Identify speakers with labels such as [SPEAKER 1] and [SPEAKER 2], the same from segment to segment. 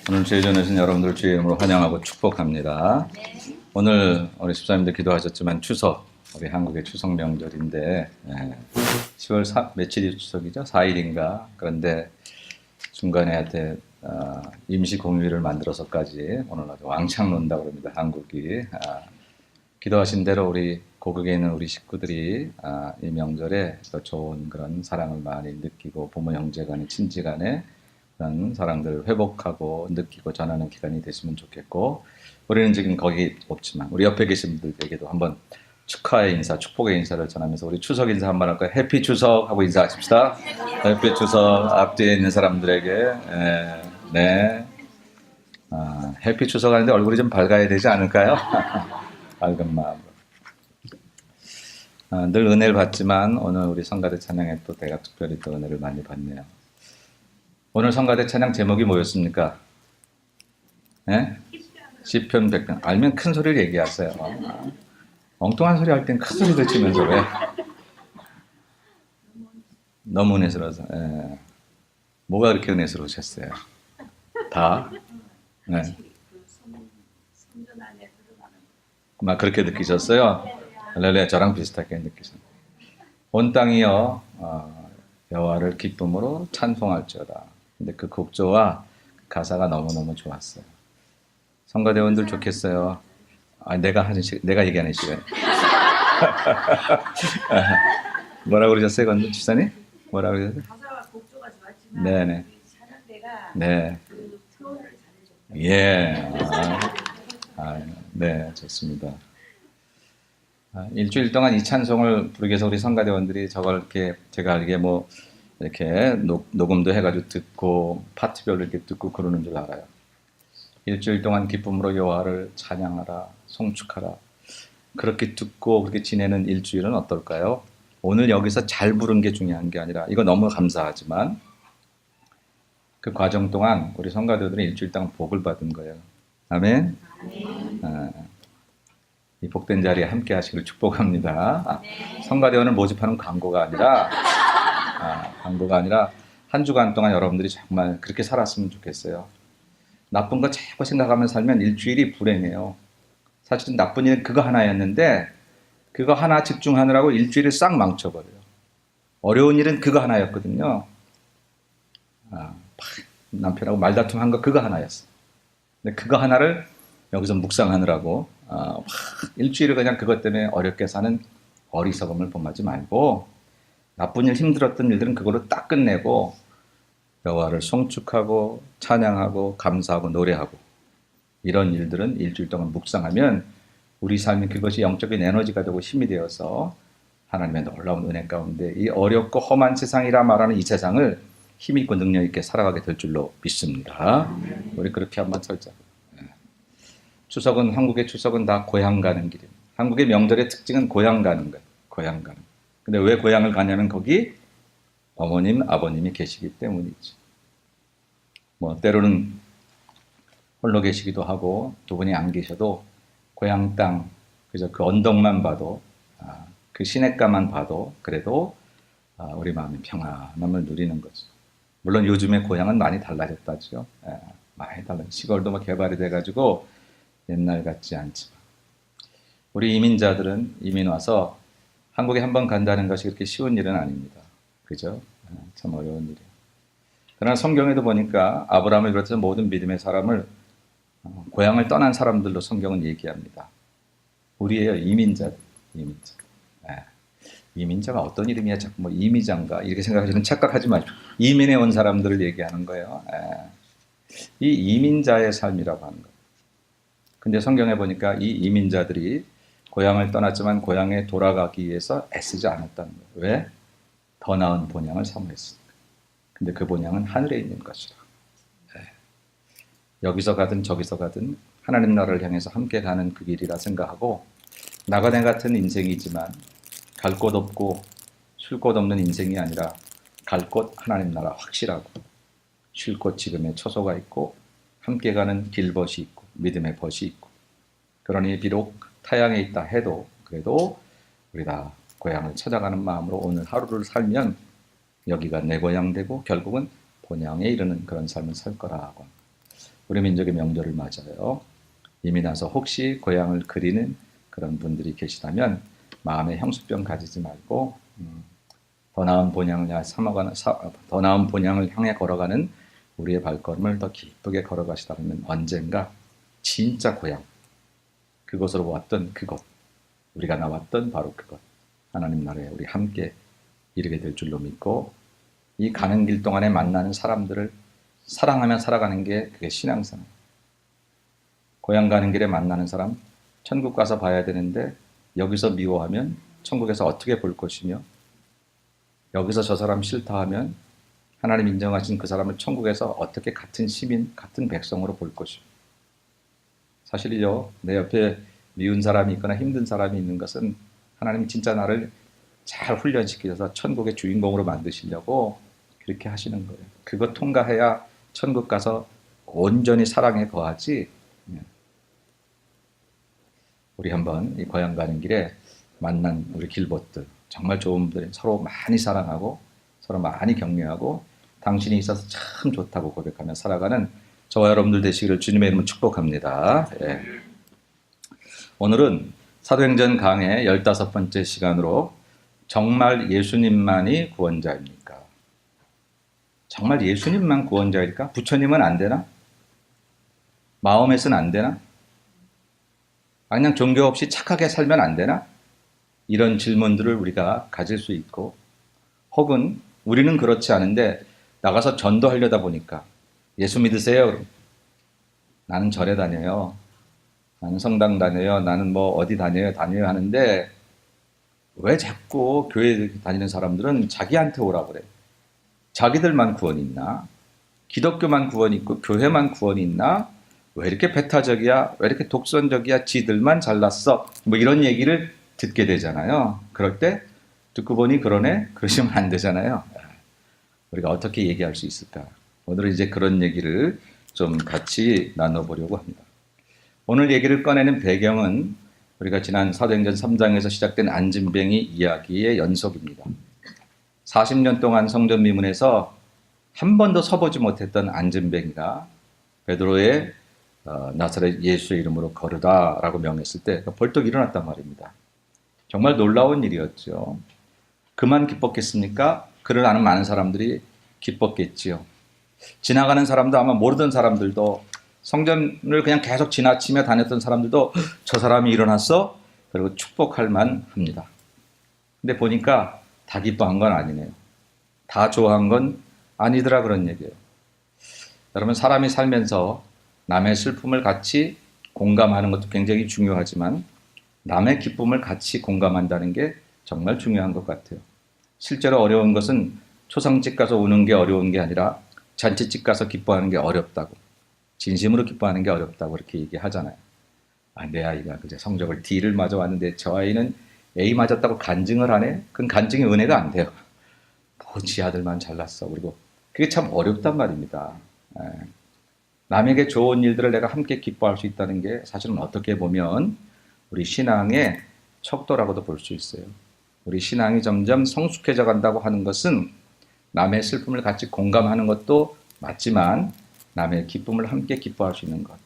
[SPEAKER 1] 오늘 주의 전에서는 여러분들 주의 이름으로 환영하고 축복합니다. 오늘 우리 집사님들 기도하셨지만 추석, 우리 한국의 추석 명절인데 10월 며칠이 추석이죠? 4일인가? 그런데 중간에 하여튼 임시 공휴일을 만들어서까지 오늘 아주 왕창 논다고 합니다. 한국이. 기도하신 대로 우리 고국에 있는 우리 식구들이 이 명절에 더 좋은 그런 사랑을 많이 느끼고 부모 형제 간의 친지 간의 그런 사랑들을 회복하고 느끼고 전하는 기간이 됐으면 좋겠고, 우리는 지금 거기 없지만 우리 옆에 계신 분들에게도 한번 축하의 인사, 축복의 인사를 전하면서 우리 추석 인사 한번 할까요? 해피 추석 하고 인사하십시다. 해피 추석. 앞뒤에 있는 사람들에게 네. 해피 추석 하는데 얼굴이 좀 밝아야 되지 않을까요? 밝은 마음으로. 늘 은혜를 받지만 오늘 우리 성가대 찬양에 또 내가 특별히 또 은혜를 많이 받네요. 오늘 성가대 찬양 제목이 뭐였습니까? 네? 시편 100편. 알면 큰 소리를 얘기하세요. 엉뚱한 소리 할 땐 큰 소리를 치면서 왜? 너무 은혜스러워서. 뭐가 그렇게 은혜스러우셨어요? 다? 네. 막 그렇게 느끼셨어요? 할렐루야. 저랑 비슷하게 느끼셨어요. 온 땅이여 여호와를 기쁨으로 찬송할지어다. 근데 그 곡조와 가사가 너무너무 좋았어요. 성가대원들 좋겠어요. 내가 얘기하는 시간. 뭐라고 그러셨어요, 건도 집사님? 뭐라고 그러셨어요?
[SPEAKER 2] 가사와 곡조가 좋았지만
[SPEAKER 1] 네네.
[SPEAKER 2] 찬양대가
[SPEAKER 1] 네.
[SPEAKER 2] 그 표현을 잘해줬어요.
[SPEAKER 1] 예. 네, 좋습니다. 일주일 동안 이 찬송을 부르기 위해서 우리 성가대원들이 저걸 이렇게 제가 알기에 뭐 이렇게 녹음도 해가지고 듣고 파트별로 이렇게 듣고 그러는 줄 알아요. 일주일 동안 기쁨으로 여호와를 찬양하라, 송축하라. 그렇게 듣고 그렇게 지내는 일주일은 어떨까요? 오늘 여기서 잘 부른 게 중요한 게 아니라, 이거 너무 감사하지만 그 과정 동안 우리 성가대들은 일주일 동안 복을 받은 거예요. 아멘. 이 복된 자리에 함께 하시길 축복합니다. 성가대원을 모집하는 광고가 아니라 한 주간 동안 여러분들이 정말 그렇게 살았으면 좋겠어요. 나쁜 거 자꾸 생각하면서 살면 일주일이 불행해요. 사실은 나쁜 일은 그거 하나였는데 그거 하나 집중하느라고 일주일을 싹 망쳐버려요. 어려운 일은 그거 하나였거든요. 남편하고 말다툼한 거 그거 하나였어. 근데 그거 하나를 여기서 묵상하느라고 일주일을 그냥 그것 때문에 어렵게 사는 어리석음을 범하지 말고, 나쁜 일, 힘들었던 일들은 그걸로 딱 끝내고 여호와를 송축하고 찬양하고 감사하고 노래하고, 이런 일들은 일주일 동안 묵상하면 우리 삶이 그것이 영적인 에너지가 되고 힘이 되어서 하나님의 놀라운 은혜 가운데 이 어렵고 험한 세상이라 말하는 이 세상을 힘있고 능력있게 살아가게 될 줄로 믿습니다. 우리 그렇게 한번 살자. 추석은, 한국의 추석은 다 고향 가는 길입니다. 한국의 명절의 특징은 고향 가는 거예요. 고향 가는. 근데 왜 고향을 가냐면 거기 어머님, 아버님이 계시기 때문이지. 뭐 때로는 홀로 계시기도 하고 두 분이 안 계셔도 고향 땅, 그저 그 언덕만 봐도, 그 시냇가만 봐도 그래도 우리 마음이 평안함을 누리는 거죠. 물론 요즘에 고향은 많이 달라졌다죠. 많이 달라졌죠. 시골도 뭐 개발이 돼가지고 옛날 같지 않지만, 우리 이민자들은 이민 와서 한국에 한번 간다는 것이 그렇게 쉬운 일은 아닙니다. 그죠? 참 어려운 일이에요. 그러나 성경에도 보니까 아브라함을 비롯해서 모든 믿음의 사람을 고향을 떠난 사람들로 성경은 얘기합니다. 우리예요, 이민자. 이민자가 어떤 이름이야? 자꾸 뭐 이미자인가 이렇게 생각하시는 착각하지 마십시오. 이민해 온 사람들을 얘기하는 거예요. 이 이민자의 삶이라고 하는 거예요. 근데 성경에 보니까 이 이민자들이 고향을 떠났지만 고향에 돌아가기 위해서 애쓰지 않았다는 거예요. 왜? 더 나은 본향을 사모했으니까. 근데 그 본향은 하늘에 있는 것이라. 여기서 가든 저기서 가든 하나님 나라를 향해서 함께 가는 그 길이라 생각하고, 나가네 같은 인생이지만 갈 곳 없고 쉴 곳 없는 인생이 아니라 갈 곳 하나님 나라 확실하고, 쉴 곳 지금의 처소가 있고 함께 가는 길벗이 있고 믿음의 벗이 있고, 그러니 비록 타향에 있다 해도 그래도 우리 다 고향을 찾아가는 마음으로 오늘 하루를 살면 여기가 내 고향 되고 결국은 본향에 이르는 그런 삶을 살 거라고. 우리 민족의 명절을 맞아요. 이미 나서 혹시 고향을 그리는 그런 분들이 계시다면 마음에 형수병 가지지 말고 더 나은 본향을 더 나은 본향을 향해 걸어가는 우리의 발걸음을 더 기쁘게 걸어가시다면 언젠가 진짜 고향, 그곳으로 왔던 그곳, 우리가 나왔던 바로 그곳, 하나님 나라에 우리 함께 이르게 될 줄로 믿고, 이 가는 길 동안에 만나는 사람들을 사랑하며 살아가는 게 그게 신앙생활. 고향 가는 길에 만나는 사람, 천국 가서 봐야 되는데 여기서 미워하면 천국에서 어떻게 볼 것이며, 여기서 저 사람 싫다 하면 하나님 인정하신 그 사람을 천국에서 어떻게 같은 시민, 같은 백성으로 볼 것이며. 사실이요, 내 옆에 미운 사람이 있거나 힘든 사람이 있는 것은 하나님이 진짜 나를 잘 훈련시켜서 천국의 주인공으로 만드시려고 그렇게 하시는 거예요. 그거 통과해야 천국 가서 온전히 사랑에 거하지. 우리 한번 이 고향 가는 길에 만난 우리 길봇들, 정말 좋은 분들, 서로 많이 사랑하고 서로 많이 격려하고 당신이 있어서 참 좋다고 고백하며 살아가는 저와 여러분들 되시기를 주님의 이름으로 축복합니다. 예. 오늘은 사도행전 강의 15번째 시간으로 정말 예수님만이 구원자입니까? 정말 예수님만 구원자일까? 부처님은 안 되나? 마호멧은 안 되나? 그냥 종교 없이 착하게 살면 안 되나? 이런 질문들을 우리가 가질 수 있고, 혹은 우리는 그렇지 않은데 나가서 전도하려다 보니까 예수 믿으세요? 나는 절에 다녀요. 나는 성당 다녀요. 나는 뭐 어디 다녀요 하는데 왜 자꾸 교회 다니는 사람들은 자기한테 오라고 그래? 자기들만 구원이 있나? 기독교만 구원이 있고 교회만 구원이 있나? 왜 이렇게 배타적이야? 왜 이렇게 독선적이야? 지들만 잘났어? 뭐 이런 얘기를 듣게 되잖아요. 그럴 때 듣고 보니 그러네? 그러시면 안 되잖아요. 우리가 어떻게 얘기할 수 있을까? 오늘은 이제 그런 얘기를 좀 같이 나눠보려고 합니다. 오늘 얘기를 꺼내는 배경은 우리가 지난 사도행전 3장에서 시작된 안진뱅이 이야기의 연속입니다. 40년 동안 성전 미문에서 한 번도 서보지 못했던 안진뱅이가 베드로의 나사렛 예수의 이름으로 거르다라고 명했을 때 벌떡 일어났단 말입니다. 정말 놀라운 일이었죠. 그만 기뻤겠습니까? 그를 아는 많은 사람들이 기뻤겠지요. 지나가는 사람도, 아마 모르던 사람들도, 성전을 그냥 계속 지나치며 다녔던 사람들도 저 사람이 일어났어? 그리고 축복할 만합니다. 근데 보니까 다 기뻐한 건 아니네요. 다 좋아한 건 아니더라, 그런 얘기예요. 여러분, 사람이 살면서 남의 슬픔을 같이 공감하는 것도 굉장히 중요하지만 남의 기쁨을 같이 공감한다는 게 정말 중요한 것 같아요. 실제로 어려운 것은 초상집 가서 우는 게 어려운 게 아니라 잔치집 가서 기뻐하는 게 어렵다고, 진심으로 기뻐하는 게 어렵다고 그렇게 얘기하잖아요. 내 아이가 그제 성적을 D를 맞아 왔는데 저 아이는 A 맞았다고 간증을 하네? 그건 간증의 은혜가 안 돼요. 지 아들만 잘났어. 그리고 그게 참 어렵단 말입니다. 남에게 좋은 일들을 내가 함께 기뻐할 수 있다는 게 사실은 어떻게 보면 우리 신앙의 척도라고도 볼 수 있어요. 우리 신앙이 점점 성숙해져 간다고 하는 것은 남의 슬픔을 같이 공감하는 것도 맞지만 남의 기쁨을 함께 기뻐할 수 있는 것,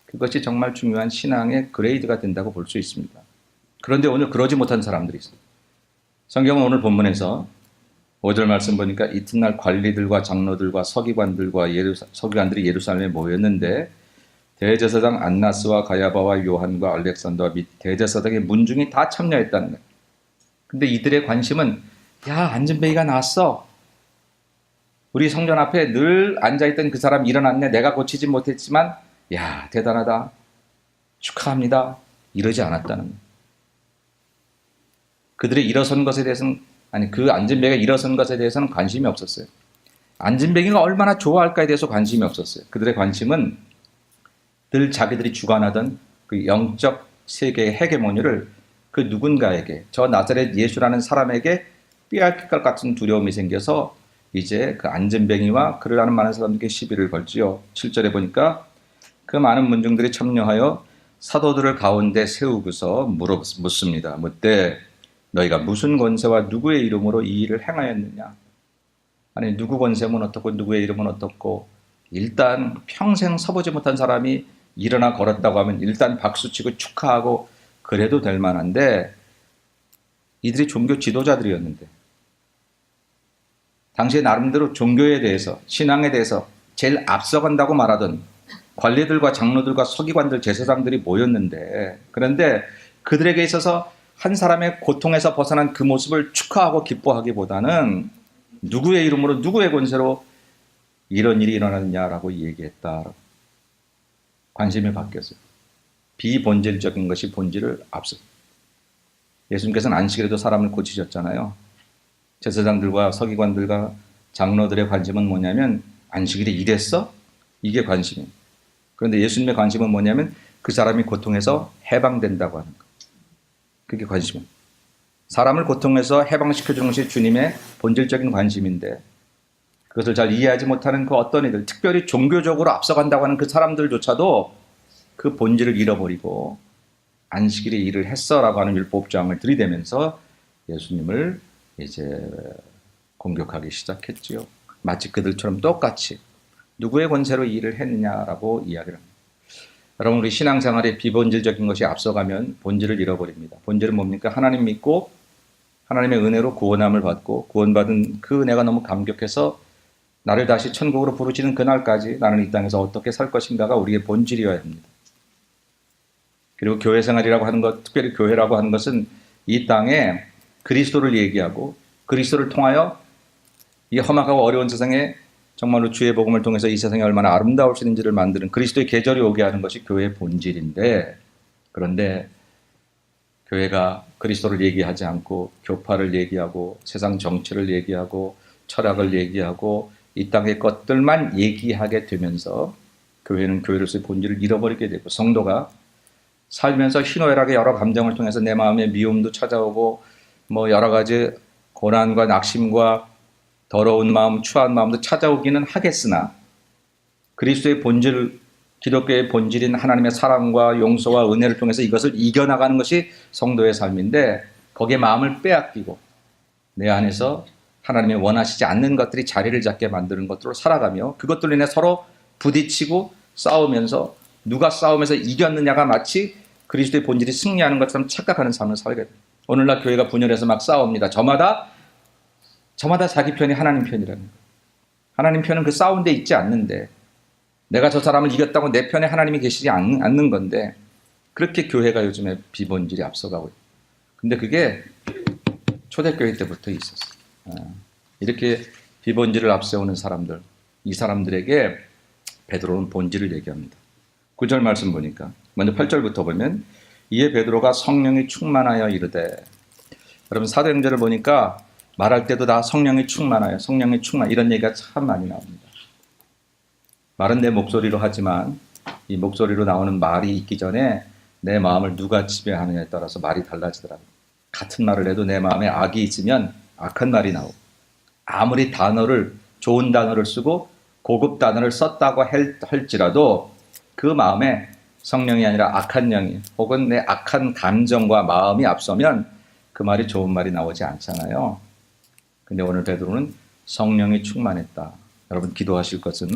[SPEAKER 1] 그것이 정말 중요한 신앙의 그레이드가 된다고 볼 수 있습니다. 그런데 오늘 그러지 못한 사람들이 있어요. 성경은 오늘 본문에서 5절 말씀 보니까 이튿날 관리들과 장로들과 서기관들이 예루살렘에 모였는데 대제사장 안나스와 가야바와 요한과 알렉산더와 및 대제사장의 문중이 다 참여했다는 거예요. 근데 이들의 관심은, 야, 안진뱅이가 나왔어. 우리 성전 앞에 늘 앉아있던 그 사람 일어났네. 내가 고치지 못했지만 야, 대단하다. 축하합니다. 이러지 않았다는 거예요. 그들의 일어선 것에 대해서는, 그 안진뱅이가 일어선 것에 대해서는 관심이 없었어요. 안진뱅이가 얼마나 좋아할까에 대해서 관심이 없었어요. 그들의 관심은 늘 자기들이 주관하던 그 영적 세계의 헤게모니를 그 누군가에게, 저 나사렛 예수라는 사람에게 빼앗길 것 같은 두려움이 생겨서 이제 그 안진뱅이와 그를 아는 많은 사람들에게 시비를 걸지요. 7절에 보니까 그 많은 문중들이 참여하여 사도들을 가운데 세우고서 묻습니다. 묻되 너희가 무슨 권세와 누구의 이름으로 이 일을 행하였느냐? 아니, 누구 권세면 어떻고 누구의 이름은 어떻고, 일단 평생 서보지 못한 사람이 일어나 걸었다고 하면 일단 박수치고 축하하고 그래도 될 만한데 이들이 종교 지도자들이었는데 당시에 나름대로 종교에 대해서 신앙에 대해서 제일 앞서간다고 말하던 관리들과 장로들과 서기관들 제사장들이 모였는데 그런데 그들에게 있어서 한 사람의 고통에서 벗어난 그 모습을 축하하고 기뻐하기보다는 누구의 이름으로 누구의 권세로 이런 일이 일어났냐라고 얘기했다. 관심이 바뀌었어요. 비본질적인 것이 본질을 앞서. 예수님께서는 안식일에도 사람을 고치셨잖아요. 제사장들과 서기관들과 장로들의 관심은 뭐냐면 안식일에 일했어? 이게 관심이에요. 그런데 예수님의 관심은 뭐냐면 그 사람이 고통에서 해방된다고 하는 거. 그게 관심이에요. 사람을 고통에서 해방시켜주는 것이 주님의 본질적인 관심인데 그것을 잘 이해하지 못하는 그 어떤 이들, 특별히 종교적으로 앞서간다고 하는 그 사람들조차도 그 본질을 잃어버리고 안식일에 일을 했어라고 하는 율법주장을 들이대면서 예수님을 이제 공격하기 시작했지요. 마치 그들처럼 똑같이 누구의 권세로 이 일을 했느냐라고 이야기를 합니다. 여러분 우리 신앙생활에 비본질적인 것이 앞서가면 본질을 잃어버립니다. 본질은 뭡니까? 하나님 믿고 하나님의 은혜로 구원함을 받고 구원받은 그 은혜가 너무 감격해서 나를 다시 천국으로 부르시는 그날까지 나는 이 땅에서 어떻게 살 것인가가 우리의 본질이어야 합니다. 그리고 교회 생활이라고 하는 것, 특별히 교회라고 하는 것은 이 땅에 그리스도를 얘기하고 그리스도를 통하여 이 험악하고 어려운 세상에 정말로 주의 복음을 통해서 이 세상이 얼마나 아름다울 수 있는지를 만드는 그리스도의 계절이 오게 하는 것이 교회의 본질인데 그런데 교회가 그리스도를 얘기하지 않고 교파를 얘기하고 세상 정치를 얘기하고 철학을 얘기하고 이 땅의 것들만 얘기하게 되면서 교회는 교회로서의 본질을 잃어버리게 되고 성도가 살면서 희노애락의 여러 감정을 통해서 내 마음에 미움도 찾아오고 뭐 여러 가지 고난과 낙심과 더러운 마음, 추한 마음도 찾아오기는 하겠으나 그리스도의 본질, 기독교의 본질인 하나님의 사랑과 용서와 은혜를 통해서 이것을 이겨나가는 것이 성도의 삶인데 거기에 마음을 빼앗기고 내 안에서 하나님이 원하시지 않는 것들이 자리를 잡게 만드는 것들로 살아가며 그것들로 인해 서로 부딪히고 싸우면서 누가 싸움에서 이겼느냐가 마치 그리스도의 본질이 승리하는 것처럼 착각하는 삶을 살게 돼요. 오늘날 교회가 분열해서 막 싸웁니다. 저마다 자기 편이 하나님 편이라는 거예요. 하나님 편은 그 싸운 데 있지 않는데 내가 저 사람을 이겼다고 내 편에 하나님이 계시지 않는 건데 그렇게 교회가 요즘에 비본질이 앞서가고 있어요. 근데 그게 초대교회 때부터 있었어요. 이렇게 비본질을 앞세우는 사람들, 이 사람들에게 베드로는 본질을 얘기합니다. 9절 말씀 보니까 먼저 8절부터 보면 이에 베드로가 성령이 충만하여 이르되 여러분 사도행전을 보니까 말할 때도 다 성령이 충만하여 성령이 충만 이런 얘기가 참 많이 나옵니다. 말은 내 목소리로 하지만 이 목소리로 나오는 말이 있기 전에 내 마음을 누가 지배하느냐에 따라서 말이 달라지더라고요. 같은 말을 해도 내 마음에 악이 있으면 악한 말이 나오고 아무리 좋은 단어를 쓰고 고급 단어를 썼다고 할지라도 그 마음에 성령이 아니라 악한 영이 혹은 내 악한 감정과 마음이 앞서면 그 말이 좋은 말이 나오지 않잖아요. 근데 오늘 베드로는 성령이 충만했다. 여러분 기도하실 것은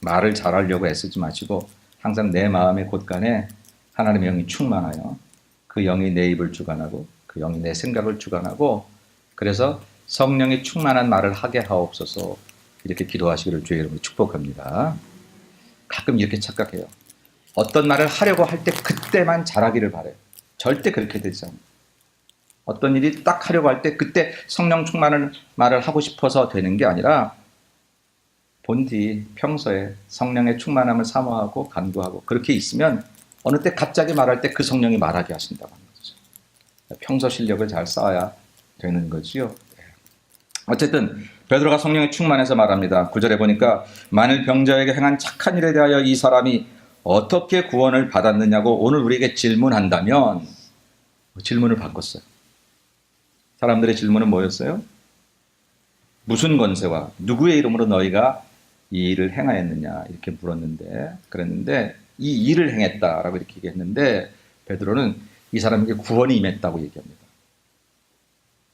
[SPEAKER 1] 말을 잘하려고 애쓰지 마시고 항상 내 마음의 곳간에 하나님의 영이 충만하여 그 영이 내 입을 주관하고 그 영이 내 생각을 주관하고 그래서 성령이 충만한 말을 하게 하옵소서 이렇게 기도하시기를 주의 이름으로 축복합니다. 가끔 이렇게 착각해요. 어떤 말을 하려고 할 때 그때만 잘하기를 바래요. 절대 그렇게 되지 않아요. 어떤 일이 딱 하려고 할 때 그때 성령 충만한 말을 하고 싶어서 되는 게 아니라 본디 평소에 성령의 충만함을 사모하고 간구하고 그렇게 있으면 어느 때 갑자기 말할 때 그 성령이 말하게 하신다고 하는 거죠. 평소 실력을 잘 쌓아야 되는 거지요. 어쨌든 베드로가 성령에 충만해서 말합니다. 9절에 보니까 만일 병자에게 행한 착한 일에 대하여 이 사람이 어떻게 구원을 받았느냐고 오늘 우리에게 질문한다면 질문을 바꿨어요. 사람들의 질문은 뭐였어요? 무슨 권세와 누구의 이름으로 너희가 이 일을 행하였느냐 이렇게 물었는데 그랬는데 이 일을 행했다라고 이렇게 얘기했는데 베드로는 이 사람에게 구원이 임했다고 얘기합니다.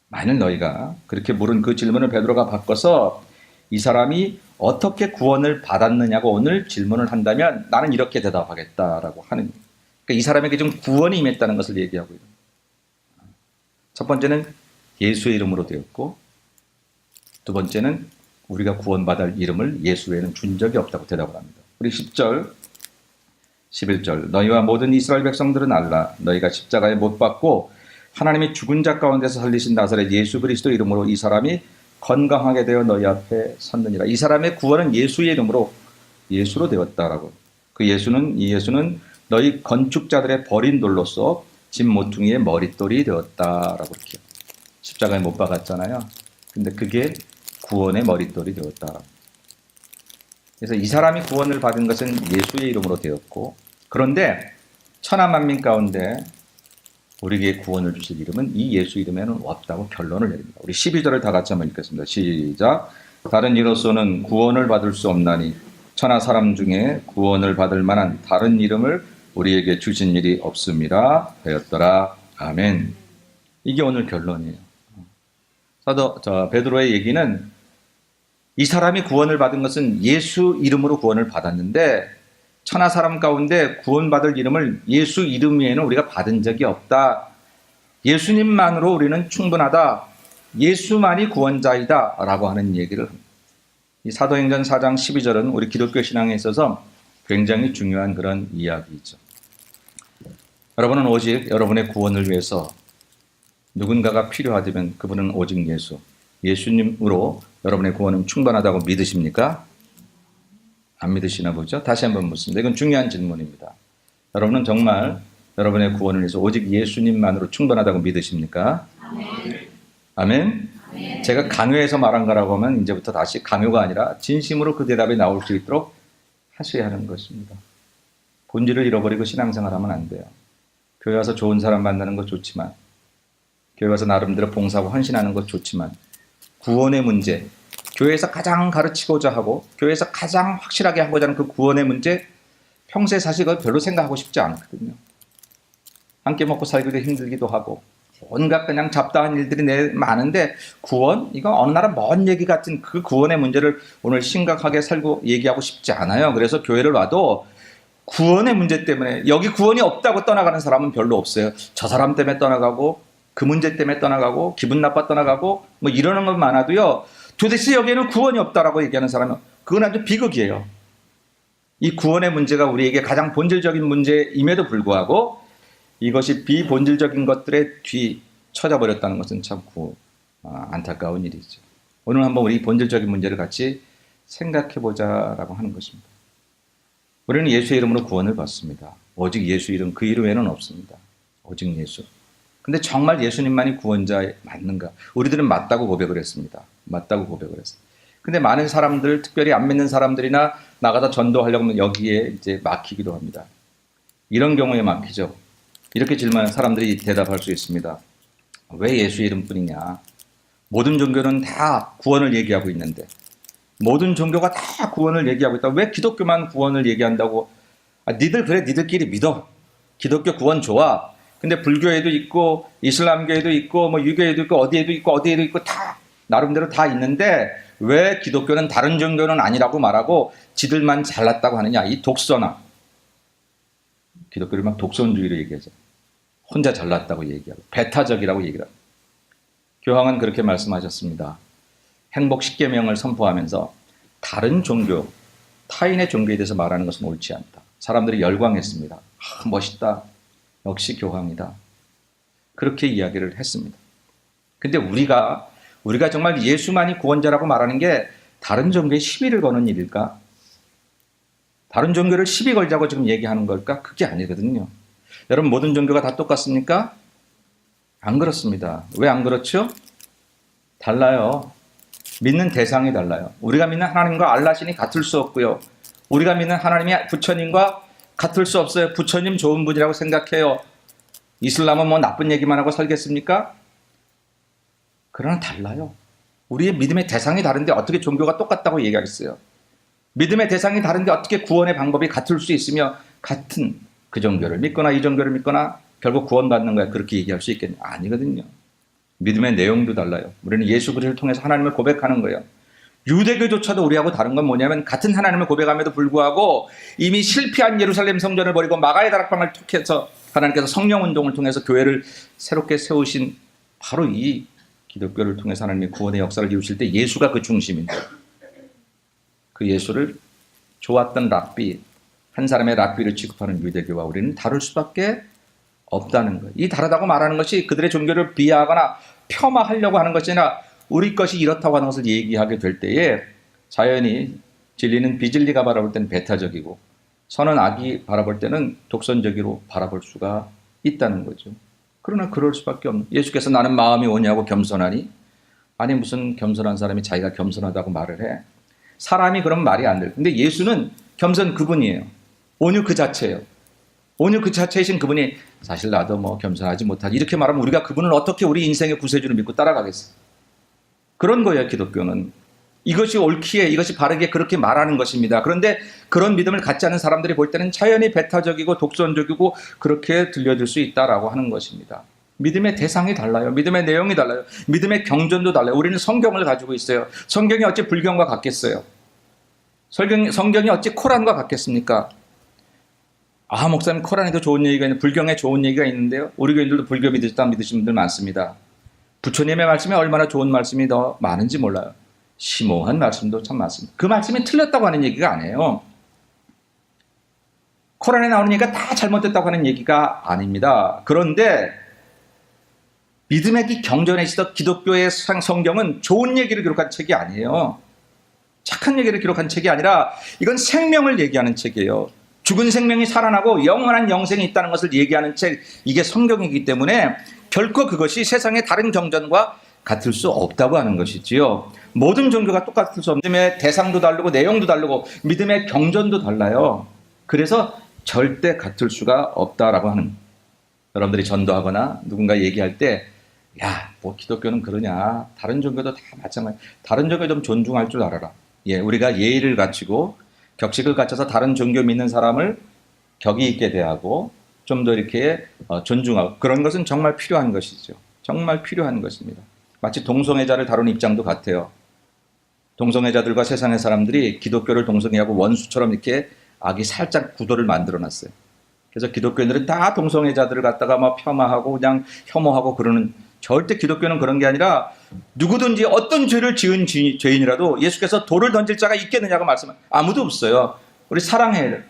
[SPEAKER 1] 만일 너희가 그렇게 물은 그 질문을 베드로가 바꿔서 이 사람이 어떻게 구원을 받았느냐고 오늘 질문을 한다면 나는 이렇게 대답하겠다라고 하는, 그러니까 이 사람에게 좀 구원이 임했다는 것을 얘기하고요. 첫 번째는 예수의 이름으로 되었고, 두 번째는 우리가 구원받을 이름을 예수 외에는 준 적이 없다고 대답을 합니다. 우리 10절, 11절, 너희와 모든 이스라엘 백성들은 알라. 너희가 십자가에 못 박고 하나님이 죽은 자 가운데서 살리신 나사렛 예수 그리스도 이름으로 이 사람이 건강하게 되어 너희 앞에 섰느니라. 이 사람의 구원은 예수의 이름으로, 예수로 되었다라고. 이 예수는 너희 건축자들의 버린 돌로서 집 모퉁이의 머릿돌이 되었다라고 이렇게 십자가에 못 박았잖아요. 근데 그게 구원의 머릿돌이 되었다. 그래서 이 사람이 구원을 받은 것은 예수의 이름으로 되었고, 그런데 천하 만민 가운데 우리에게 구원을 주실 이름은 이 예수 이름에는 없다고 결론을 내립니다. 우리 12절을 다 같이 한번 읽겠습니다. 시작. 다른 이로서는 구원을 받을 수 없나니 천하 사람 중에 구원을 받을 만한 다른 이름을 우리에게 주신 일이 없음이라 하였더라. 아멘. 이게 오늘 결론이에요. 베드로의 얘기는 이 사람이 구원을 받은 것은 예수 이름으로 구원을 받았는데 천하 사람 가운데 구원받을 이름을 예수 이름 외에는 우리가 받은 적이 없다. 예수님만으로 우리는 충분하다. 예수만이 구원자이다. 라고 하는 얘기를 합니다. 이 사도행전 4장 12절은 우리 기독교 신앙에 있어서 굉장히 중요한 그런 이야기이죠. 여러분은 오직 여러분의 구원을 위해서 누군가가 필요하다면 그분은 오직 예수님으로 여러분의 구원은 충분하다고 믿으십니까? 안 믿으시나 보죠? 다시 한번 묻습니다. 이건 중요한 질문입니다. 여러분은 정말 여러분의 구원을 위해서 오직 예수님만으로 충분하다고 믿으십니까? 아멘. 아멘? 아멘. 제가 강요해서 말한 거라고 하면 이제부터 다시 강요가 아니라 진심으로 그 대답이 나올 수 있도록 하셔야 하는 것입니다. 본질을 잃어버리고 신앙생활하면 안 돼요. 교회 와서 좋은 사람 만나는 것 좋지만, 교회 와서 나름대로 봉사하고 헌신하는 것 좋지만, 구원의 문제, 교회에서 가장 가르치고자 하고 교회에서 가장 확실하게 하고자 하는 그 구원의 문제, 평소에 사실 그걸 별로 생각하고 싶지 않거든요. 함께 먹고 살기도 힘들기도 하고 온갖 그냥 잡다한 일들이 많은데 구원? 이거 어느 나라 먼 얘기 같은 그 구원의 문제를 오늘 심각하게 살고 얘기하고 싶지 않아요. 그래서 교회를 와도 구원의 문제 때문에, 여기 구원이 없다고 떠나가는 사람은 별로 없어요. 저 사람 때문에 떠나가고 그 문제 때문에 떠나가고 기분 나빠 떠나가고 뭐 이러는 건 많아도요, 도대체 여기에는 구원이 없다라고 얘기하는 사람은 그건 아주 비극이에요. 이 구원의 문제가 우리에게 가장 본질적인 문제임에도 불구하고 이것이 비본질적인 것들에 뒤처져버렸다는 것은 참 안타까운 일이죠. 오늘 한번 우리 본질적인 문제를 같이 생각해보자라고 하는 것입니다. 우리는 예수의 이름으로 구원을 받습니다. 오직 예수 이름, 그 이름 외에는 없습니다. 오직 예수. 근데 정말 예수님만이 구원자 맞는가? 우리들은 맞다고 고백을 했습니다. 맞다고 고백을 했어요. 근데 많은 사람들, 특별히 안 믿는 사람들이나 나가다 전도하려고 하면 여기에 이제 막히기도 합니다. 이런 경우에 막히죠. 이렇게 질문하는 사람들이 대답할 수 있습니다. 왜 예수 이름뿐이냐? 모든 종교는 다 구원을 얘기하고 있는데, 모든 종교가 다 구원을 얘기하고 있다. 왜 기독교만 구원을 얘기한다고? 니들 그래, 니들끼리 믿어. 기독교 구원 좋아. 근데 불교에도 있고 이슬람교에도 있고 뭐 유교에도 있고 어디에도 있고 다 나름대로 다 있는데 왜 기독교는 다른 종교는 아니라고 말하고 지들만 잘났다고 하느냐? 이 독선화. 기독교를 막 독선주의로 얘기하죠. 혼자 잘났다고 얘기하고 배타적이라고 얘기를 합니다. 교황은 그렇게 말씀하셨습니다. 행복 10계명을 선포하면서 다른 종교, 타인의 종교에 대해서 말하는 것은 옳지 않다. 사람들이 열광했습니다. 멋있다. 역시 교황이다. 그렇게 이야기를 했습니다. 근데 우리가 정말 예수만이 구원자라고 말하는 게 다른 종교에 시비를 거는 일일까? 다른 종교를 시비 걸자고 지금 얘기하는 걸까? 그게 아니거든요. 여러분, 모든 종교가 다 똑같습니까? 안 그렇습니다. 왜 안 그렇죠? 달라요. 믿는 대상이 달라요. 우리가 믿는 하나님과 알라신이 같을 수 없고요. 우리가 믿는 하나님이 부처님과 같을 수 없어요. 부처님 좋은 분이라고 생각해요. 이슬람은 뭐 나쁜 얘기만 하고 살겠습니까? 그러나 달라요. 우리의 믿음의 대상이 다른데 어떻게 종교가 똑같다고 얘기하겠어요? 믿음의 대상이 다른데 어떻게 구원의 방법이 같을 수 있으며 같은 그 종교를 믿거나 이 종교를 믿거나 결국 구원받는 거야, 그렇게 얘기할 수 있겠냐? 아니거든요. 믿음의 내용도 달라요. 우리는 예수 그리스도를 통해서 하나님을 고백하는 거예요. 유대교조차도 우리하고 다른 건 뭐냐면 같은 하나님을 고백함에도 불구하고 이미 실패한 예루살렘 성전을 버리고 마가의 다락방을 통해서 하나님께서 성령 운동을 통해서 교회를 새롭게 세우신 바로 이 기독교를 통해서 하나님의 구원의 역사를 이루실 때 예수가 그 중심인데 그 예수를 좋았던 랍비, 한 사람의 랍비를 취급하는 유대교와 우리는 다를 수밖에 없다는 거예요. 이 다르다고 말하는 것이 그들의 종교를 비하하거나 폄하하려고 하는 것이 아니라 우리 것이 이렇다고 하는 것을 얘기하게 될 때에 자연히 진리는 비진리가 바라볼 때는 배타적이고 선은 악이 바라볼 때는 독선적으로 바라볼 수가 있다는 거죠. 그러나 그럴 수밖에 없는, 예수께서 나는 마음이 오냐고 겸손하니, 아니 무슨 겸손한 사람이 자기가 겸손하다고 말을 해. 사람이 그러면 말이 안 돼요. 근데 예수는 겸손 그분이에요. 온유 그 자체예요. 온유 그 자체이신 그분이 사실 나도 뭐 겸손하지 못하지 이렇게 말하면 우리가 그분을 어떻게 우리 인생의 구세주를 믿고 따라가겠어요. 그런 거예요. 기독교는 이것이 옳기에 이것이 바르게 그렇게 말하는 것입니다. 그런데 그런 믿음을 갖지 않은 사람들이 볼 때는 자연히 배타적이고 독선적이고 그렇게 들려질 수 있다라고 하는 것입니다. 믿음의 대상이 달라요. 믿음의 내용이 달라요. 믿음의 경전도 달라요. 우리는 성경을 가지고 있어요. 성경이 어찌 불경과 같겠어요? 성경이 어찌 코란과 같겠습니까? 아, 목사님 코란에도 좋은 얘기가 있는데 불경에 좋은 얘기가 있는데요. 우리 교인들도 불교 믿으시다 믿으시는 분들 많습니다. 부처님의 말씀이 얼마나 좋은 말씀이 더 많은지 몰라요. 심오한 말씀도 참 많습니다. 그 말씀이 틀렸다고 하는 얘기가 아니에요. 코란에 나오는 얘기가 다 잘못됐다고 하는 얘기가 아닙니다. 그런데 믿음의 경전에 있어 기독교의 성경은 좋은 얘기를 기록한 책이 아니에요. 착한 얘기를 기록한 책이 아니라 이건 생명을 얘기하는 책이에요. 죽은 생명이 살아나고 영원한 영생이 있다는 것을 얘기하는 책, 이게 성경이기 때문에 결코 그것이 세상의 다른 경전과 같을 수 없다고 하는 것이지요. 모든 종교가 똑같을 수 없는, 믿음의 대상도 다르고 내용도 다르고 믿음의 경전도 달라요. 그래서 절대 같을 수가 없다라고 하는, 여러분들이 전도하거나 누군가 얘기할 때 야, 뭐 기독교는 그러냐, 다른 종교도 다 마찬가지, 다른 종교 좀 존중할 줄 알아라. 예, 우리가 예의를 갖추고 격식을 갖춰서 다른 종교 믿는 사람을 격이 있게 대하고 좀 더 이렇게 존중하고, 그런 것은 정말 필요한 것이죠. 정말 필요한 것입니다. 마치 동성애자를 다루는 입장도 같아요. 동성애자들과 세상의 사람들이 기독교를 동성애하고 원수처럼 이렇게 악이 살짝 구도를 만들어놨어요. 그래서 기독교인들은 다 동성애자들을 갖다가 막 폄하하고 그냥 혐오하고 그러는, 절대 기독교는 그런 게 아니라 누구든지 어떤 죄를 지은 죄인이라도 예수께서 돌을 던질 자가 있겠느냐고 말씀하세요. 아무도 없어요. 우리 사랑해야 돼요.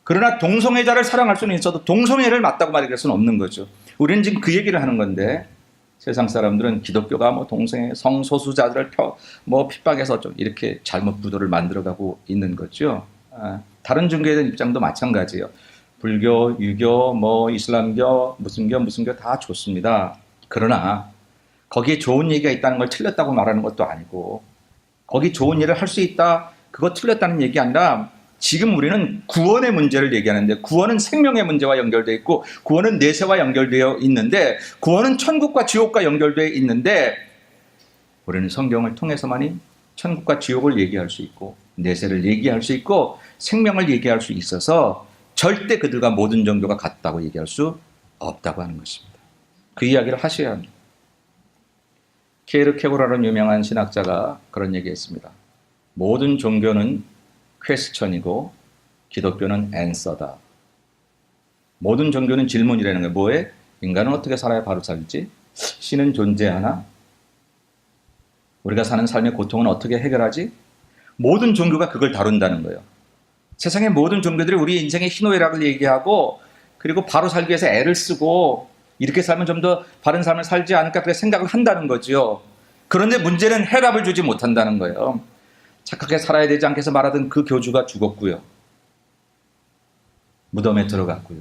[SPEAKER 1] 그러나 동성애자를 사랑할 수는 있어도 동성애를 맞다고 말할 수는 없는 거죠. 우리는 지금 그 얘기를 하는 건데 세상 사람들은 기독교가 뭐 동성애 성소수자들을 핍박해서 좀 이렇게 잘못 구도를 만들어가고 있는 거죠. 다른 종교에 대한 입장도 마찬가지예요. 불교, 유교, 이슬람교, 무슨 교 다 좋습니다. 그러나 거기에 좋은 얘기가 있다는 걸 틀렸다고 말하는 것도 아니고, 거기 좋은 일을 할 수 있다, 그거 틀렸다는 얘기 아니라 지금 우리는 구원의 문제를 얘기하는데, 구원은 생명의 문제와 연결되어 있고 구원은 내세와 연결되어 있는데, 구원은 천국과 지옥과 연결되어 있는데, 우리는 성경을 통해서만이 천국과 지옥을 얘기할 수 있고 내세를 얘기할 수 있고 생명을 얘기할 수 있어서 절대 그들과 모든 종교가 같다고 얘기할 수 없다고 하는 것입니다. 그 이야기를 하셔야 합니다. 케르케고라는 유명한 신학자가 그런 얘기했습니다. 모든 종교는 퀘스천이고 기독교는 앤서다. 모든 종교는 질문이라는 거예요. 뭐에? 인간은 어떻게 살아야 바로 살지? 신은 존재하나? 우리가 사는 삶의 고통은 어떻게 해결하지? 모든 종교가 그걸 다룬다는 거예요. 세상의 모든 종교들이 우리 인생의 희노애락을 얘기하고, 그리고 바로 살기 위해서 애를 쓰고 이렇게 살면 좀 더 바른 삶을 살지 않을까 그렇게 생각을 한다는 거죠. 그런데 문제는 해답을 주지 못한다는 거예요. 착하게 살아야 되지 않겠어 말하던 그 교주가 죽었고요. 무덤에 들어갔고요.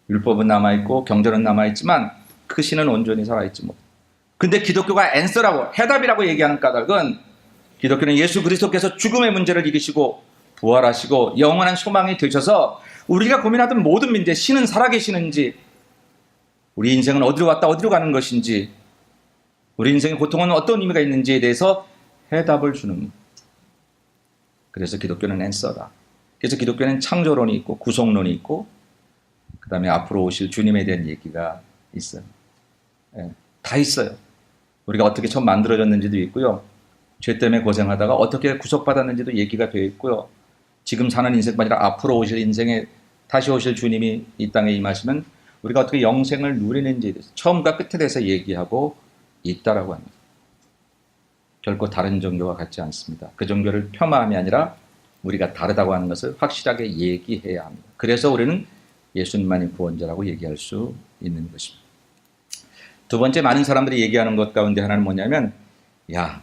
[SPEAKER 1] 율법은 남아있고 경전은 남아있지만 그 신은 온전히 살아있지 못. 근데 기독교가 앤서라고, 해답이라고 얘기하는 까닭은, 기독교는 예수 그리스도께서 죽음의 문제를 이기시고 부활하시고 영원한 소망이 되셔서 우리가 고민하던 모든 문제, 신은 살아계시는지, 우리 인생은 어디로 왔다 어디로 가는 것인지, 우리 인생의 고통은 어떤 의미가 있는지에 대해서 해답을 주는. 그래서 기독교는 앤서다. 그래서 기독교는 창조론이 있고 구속론이 있고 그 다음에 앞으로 오실 주님에 대한 얘기가 있어요. 다 있어요. 우리가 어떻게 처음 만들어졌는지도 있고요. 죄 때문에 고생하다가 어떻게 구속받았는지도 얘기가 되어 있고요. 지금 사는 인생뿐 아니라 앞으로 오실 인생에 다시 오실 주님이 이 땅에 임하시면 우리가 어떻게 영생을 누리는지에 대해서 처음과 끝에 대해서 얘기하고 있다라고 합니다. 결코 다른 종교와 같지 않습니다. 그 종교를 폄하함이 아니라 우리가 다르다고 하는 것을 확실하게 얘기해야 합니다. 그래서 우리는 예수님만이 구원자라고 얘기할 수 있는 것입니다. 두 번째, 많은 사람들이 얘기하는 것 가운데 하나는 뭐냐면, 야,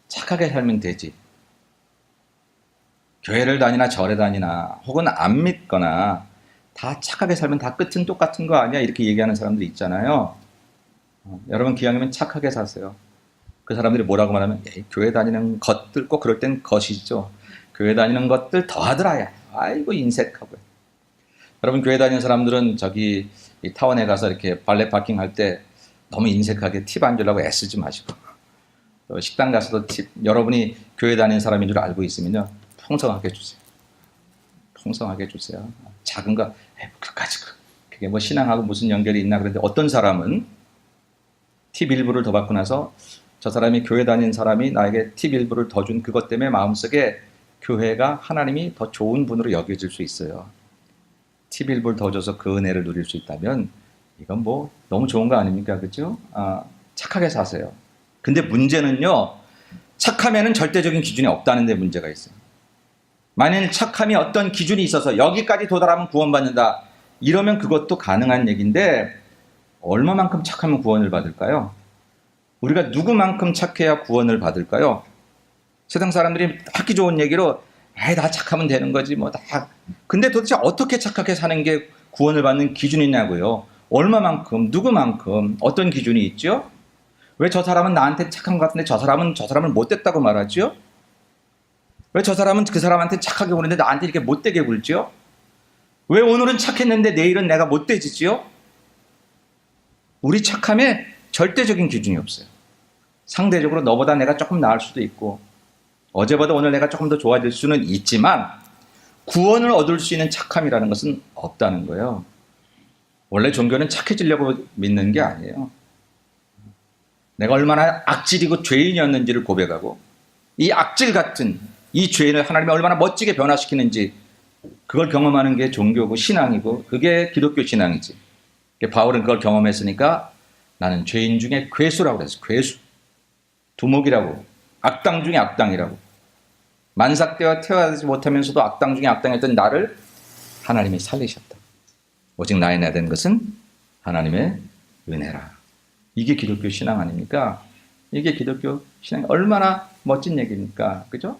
[SPEAKER 1] 착하게 살면 되지. 교회를 다니나 절에 다니나 혹은 안 믿거나 다 착하게 살면 다 끝은 똑같은 거 아니야? 이렇게 얘기하는 사람들이 있잖아요. 여러분 기왕이면 착하게 사세요. 그 사람들이 뭐라고 말하면, 교회 다니는 것들, 꼭 그럴 땐 것이죠. 교회 다니는 것들 더하더라야. 아이고 인색하고요. 여러분 교회 다니는 사람들은 저기 이 타원에 가서 이렇게 발레 파킹 할 때 너무 인색하게 팁 안 주려고 애쓰지 마시고, 또 식당 가서도 팁, 여러분이 교회 다니는 사람인 줄 알고 있으면요, 풍성하게 주세요. 풍성하게 주세요. 작은 거, 그까지 그게 뭐 신앙하고 무슨 연결이 있나. 그런데 어떤 사람은 팁 일부를 더 받고 나서 저 사람이 교회 다니는 사람이 나에게 팁 일부를 더 준 그것 때문에 마음속에 교회가 하나님이 더 좋은 분으로 여겨질 수 있어요. 팁 일부를 더 줘서 그 은혜를 누릴 수 있다면 이건 뭐 너무 좋은 거 아닙니까? 그죠? 착하게 사세요. 근데 문제는요, 착함에는 절대적인 기준이 없다는 데 문제가 있어요. 만일 착함이 어떤 기준이 있어서 여기까지 도달하면 구원받는다, 이러면 그것도 가능한 얘기인데 얼마만큼 착하면 구원을 받을까요? 우리가 누구만큼 착해야 구원을 받을까요? 세상 사람들이 하기 좋은 얘기로 다 착하면 되는 거지 뭐 다. 근데 도대체 어떻게 착하게 사는 게 구원을 받는 기준이냐고요. 얼마만큼, 누구만큼, 어떤 기준이 있죠? 왜 저 사람은 나한테 착한 것 같은데 저 사람을 못됐다고 말하죠? 왜 저 사람은 그 사람한테 착하게 구는데 나한테 이렇게 못되게 굴죠? 왜 오늘은 착했는데 내일은 내가 못되지지요? 우리 착함에 절대적인 기준이 없어요. 상대적으로 너보다 내가 조금 나을 수도 있고 어제보다 오늘 내가 조금 더 좋아질 수는 있지만 구원을 얻을 수 있는 착함이라는 것은 없다는 거예요. 원래 종교는 착해지려고 믿는 게 아니에요. 내가 얼마나 악질이고 죄인이었는지를 고백하고 이 악질 같은 이 죄인을 하나님이 얼마나 멋지게 변화시키는지 그걸 경험하는 게 종교고 신앙이고 그게 기독교 신앙이지. 바울은 그걸 경험했으니까 나는 죄인 중에 괴수라고 그랬어. 괴수. 두목이라고. 악당 중에 악당이라고. 만삭되어 태어나지 못하면서도 악당 중에 악당이었던 나를 하나님이 살리셨다. 오직 나의 나 된 것은 하나님의 은혜라. 이게 기독교 신앙 아닙니까? 이게 기독교 신앙이 얼마나 멋진 얘기입니까? 그죠?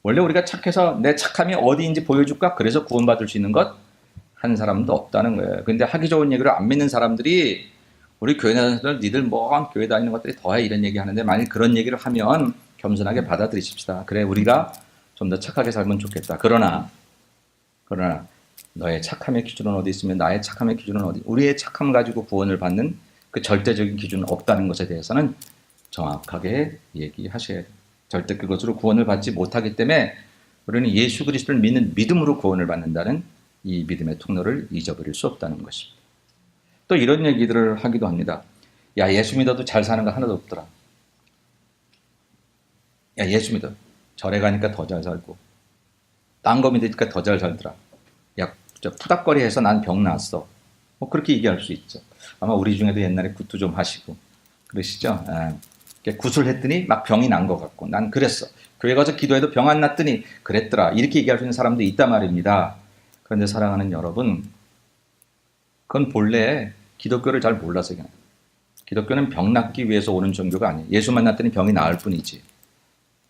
[SPEAKER 1] 원래 우리가 착해서 내 착함이 어디인지 보여줄까? 그래서 구원받을 수 있는 것 한 사람도 없다는 거예요. 근데 하기 좋은 얘기를 안 믿는 사람들이 우리 교회 다니는 사람들 니들 뭐 교회 다니는 것들이 더해 이런 얘기 하는데 만약 그런 얘기를 하면 겸손하게 받아들이십시다. 그래 우리가 좀 더 착하게 살면 좋겠다. 그러나 너의 착함의 기준은 어디 있으면 나의 착함의 기준은 어디? 우리의 착함 가지고 구원을 받는 그 절대적인 기준은 없다는 것에 대해서는 정확하게 얘기하셔야 돼요. 절대 그것으로 구원을 받지 못하기 때문에 우리는 예수 그리스도를 믿는 믿음으로 구원을 받는다는 이 믿음의 통로를 잊어버릴 수 없다는 것입니다. 또 이런 얘기들을 하기도 합니다. 야, 예수 믿어도 잘 사는 거 하나도 없더라. 야, 예수 믿어. 절에 가니까 더 잘 살고 딴 거 믿으니까 더 잘 살더라. 야, 푸닥거리해서 난 병 났어. 뭐 그렇게 얘기할 수 있죠. 아마 우리 중에도 옛날에 굿도 좀 하시고 그러시죠. 구슬했더니 막 병이 난 것 같고 난 그랬어. 교회 가서 기도해도 병 안 났더니 그랬더라. 이렇게 얘기할 수 있는 사람도 있단 말입니다. 그런데 사랑하는 여러분, 그건 본래 기독교를 잘 몰라서 그냥. 기독교는 병 낫기 위해서 오는 종교가 아니에요. 예수 만났더니 병이 나을 뿐이지.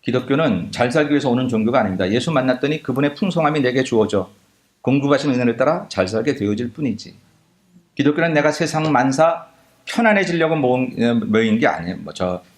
[SPEAKER 1] 기독교는 잘 살기 위해서 오는 종교가 아닙니다. 예수 만났더니 그분의 풍성함이 내게 주어져 공급하신 은혜를 따라 잘 살게 되어질 뿐이지. 기독교는 내가 세상 만사 편안해지려고 모인 게 아니에요.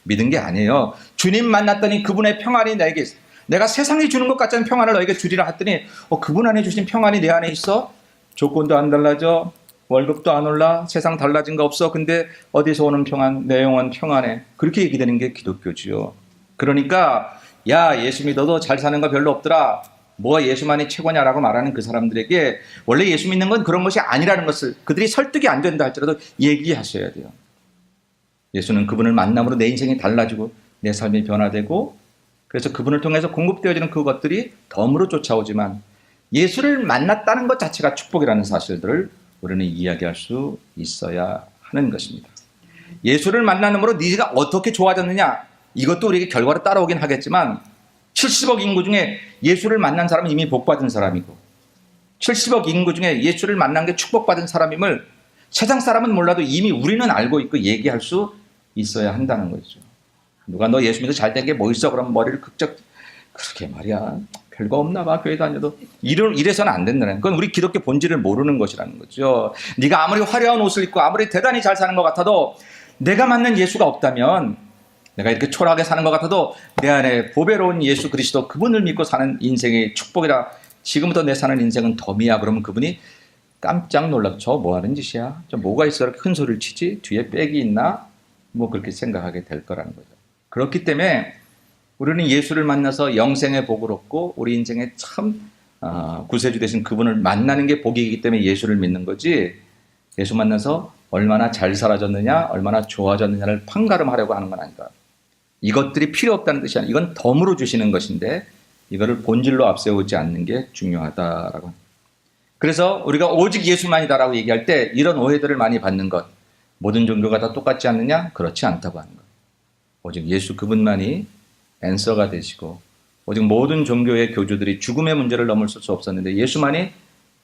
[SPEAKER 1] 믿은 게 아니에요. 주님 만났더니 그분의 평안이 내게 있어. 내가 세상이 주는 것 같지 않은 평안을 너에게 주리라 했더니 그분 안에 주신 평안이 내 안에 있어? 조건도 안 달라져. 월급도 안 올라. 세상 달라진 거 없어. 근데 어디서 오는 평안? 내 영혼 평안해. 그렇게 얘기되는 게 기독교지요. 그러니까 야, 예수 믿어도 잘 사는 거 별로 없더라. 뭐가 예수만이 최고냐라고 말하는 그 사람들에게 원래 예수 믿는 건 그런 것이 아니라는 것을 그들이 설득이 안 된다 할지라도 얘기하셔야 돼요. 예수는 그분을 만남으로 내 인생이 달라지고 내 삶이 변화되고 그래서 그분을 통해서 공급되어지는 그것들이 덤으로 쫓아오지만 예수를 만났다는 것 자체가 축복이라는 사실들을 우리는 이야기할 수 있어야 하는 것입니다. 예수를 만남으로 네가 어떻게 좋아졌느냐, 이것도 우리에게 결과로 따라오긴 하겠지만 70억 인구 중에 예수를 만난 사람은 이미 복받은 사람이고 70억 인구 중에 예수를 만난 게 축복받은 사람임을 세상 사람은 몰라도 이미 우리는 알고 있고 얘기할 수 있어야 한다는 거죠. 누가 너 예수 믿어 잘된 게 뭐 있어? 그럼 머리를 그렇게 말이야. 별거 없나 봐. 교회 다녀도. 이래서는 안 된다는. 그건 우리 기독교 본질을 모르는 것이라는 거죠. 네가 아무리 화려한 옷을 입고 아무리 대단히 잘 사는 것 같아도 내가 맞는 예수가 없다면, 내가 이렇게 초라하게 사는 것 같아도 내 안에 보배로운 예수 그리스도 그분을 믿고 사는 인생의 축복이라, 지금부터 내 사는 인생은 덤이야. 그러면 그분이 깜짝 놀라서 저 뭐 하는 짓이야? 저 뭐가 있어 이렇게 큰 소리를 치지? 뒤에 백이 있나? 뭐 그렇게 생각하게 될 거라는 거죠. 그렇기 때문에 우리는 예수를 만나서 영생의 복을 얻고 우리 인생에 참 구세주 되신 그분을 만나는 게 복이기 때문에 예수를 믿는 거지, 예수 만나서 얼마나 잘 살아졌느냐, 얼마나 좋아졌느냐를 판가름하려고 하는 건 아니다. 이것들이 필요 없다는 뜻이 아니라 이건 덤으로 주시는 것인데 이거를 본질로 앞세우지 않는 게 중요하다라고. 그래서 우리가 오직 예수만이다라고 얘기할 때 이런 오해들을 많이 받는 것, 모든 종교가 다 똑같지 않느냐? 그렇지 않다고 하는 것. 오직 예수 그분만이 앤서가 되시고, 오직 모든 종교의 교주들이 죽음의 문제를 넘어설 수 없었는데 예수만이